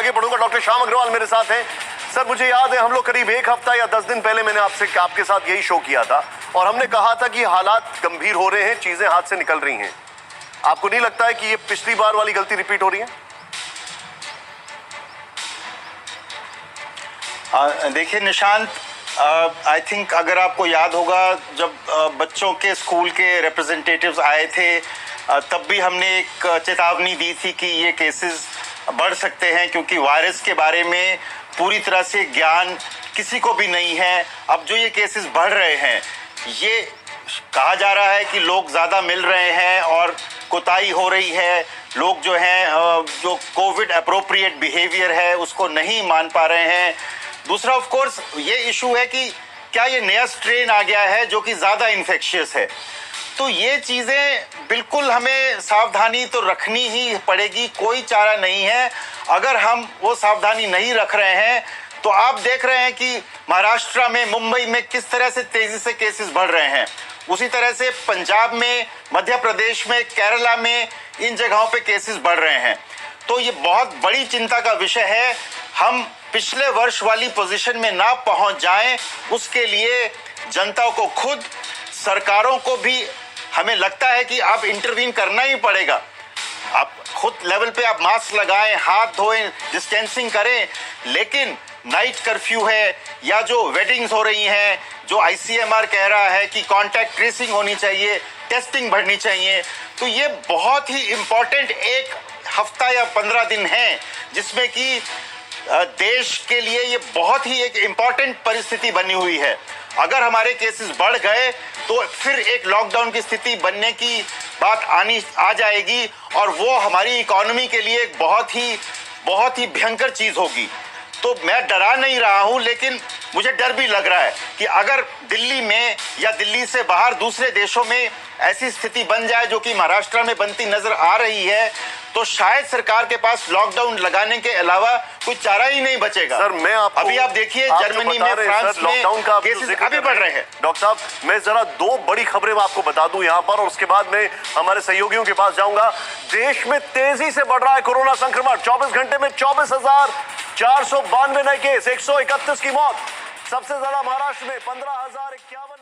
आगे बढ़ूंगा। डॉक्टर श्याम अग्रवाल मेरे साथ हैं। सर, मुझे याद है हम लोग करीब 1 हफ्ता या 10 दिन पहले मैंने आपके साथ यही शो किया था और हमने कहा था कि हालात गंभीर हो रहे हैं, चीजें हाथ से निकल रही हैं। आपको नहीं लगता है कि ये पिछली बार वाली गलती रिपीट हो रही है? देखिए निशांत, आई थिंक अगर आपको याद होगा जब बच्चों के स्कूल के रिप्रेजेंटेटिव्स आए थे तब भी हमने एक चेतावनी दी थी कि ये केसेस बढ़ सकते हैं, क्योंकि वायरस के बारे में पूरी तरह से ज्ञान किसी को भी नहीं है। अब जो ये केसेस बढ़ रहे हैं, ये कहा जा रहा है कि लोग ज़्यादा मिल रहे हैं और कोताही हो रही है। लोग जो हैं जो कोविड अप्रोप्रिएट बिहेवियर है उसको नहीं मान पा रहे हैं। दूसरा ऑफ कोर्स ये इशू है कि क्या ये नया स्ट्रेन आ गया है जो कि ज़्यादा इन्फेक्शियस है। तो ये चीज़ें बिल्कुल हमें सावधानी तो रखनी ही पड़ेगी, कोई चारा नहीं है। अगर हम वो सावधानी नहीं रख रहे हैं तो आप देख रहे हैं कि महाराष्ट्र में, मुंबई में किस तरह से तेज़ी से केसेस बढ़ रहे हैं। उसी तरह से पंजाब में, मध्य प्रदेश में, केरला में, इन जगहों पे केसेस बढ़ रहे हैं। तो ये बहुत बड़ी चिंता का विषय है। हम पिछले वर्ष वाली पोजीशन में ना पहुंच जाएं, उसके लिए जनता को खुद, सरकारों को भी हमें लगता है कि अब इंटरवीन करना ही पड़ेगा। आप खुद लेवल पे आप मास्क लगाएं, हाथ धोएं, डिस्टेंसिंग करें, लेकिन नाइट कर्फ्यू है या जो वेडिंग्स हो रही हैं, जो ICMR कह रहा है कि कांटेक्ट ट्रेसिंग होनी चाहिए, टेस्टिंग बढ़नी चाहिए, तो ये बहुत ही इम्पोर्टेंट 1 हफ्ता या 15 दिन हैं जिसमें कि देश के लिए ये बहुत ही एक इम्पॉर्टेंट परिस्थिति बनी हुई है। अगर हमारे केसेस बढ़ गए तो फिर एक लॉकडाउन की स्थिति बनने की बात आ जाएगी और वो हमारी इकोनॉमी के लिए एक बहुत ही भयंकर चीज़ होगी। तो मैं डरा नहीं रहा हूँ, लेकिन मुझे डर भी लग रहा है कि अगर दिल्ली में या दिल्ली से बाहर दूसरे देशों में ऐसी स्थिति बन जाए जो कि महाराष्ट्र में बनती नजर आ रही है, तो शायद सरकार के पास लॉकडाउन लगाने के अलावा कोई चारा ही नहीं बचेगा। सर, मैं आपको अभी आप देखिए जर्मनी में, फ्रांस में केसेस अभी बढ़ रहे हैं। डॉक्टर साहब, मैं जरा 2 बड़ी खबरें आपको बता दूं यहाँ पर और उसके बाद मैं हमारे सहयोगियों के पास जाऊंगा। देश में तेजी से बढ़ रहा है कोरोना संक्रमण। 24 घंटे में 24,492 नए केस, 131 की मौत। सबसे ज्यादा महाराष्ट्र में 15,051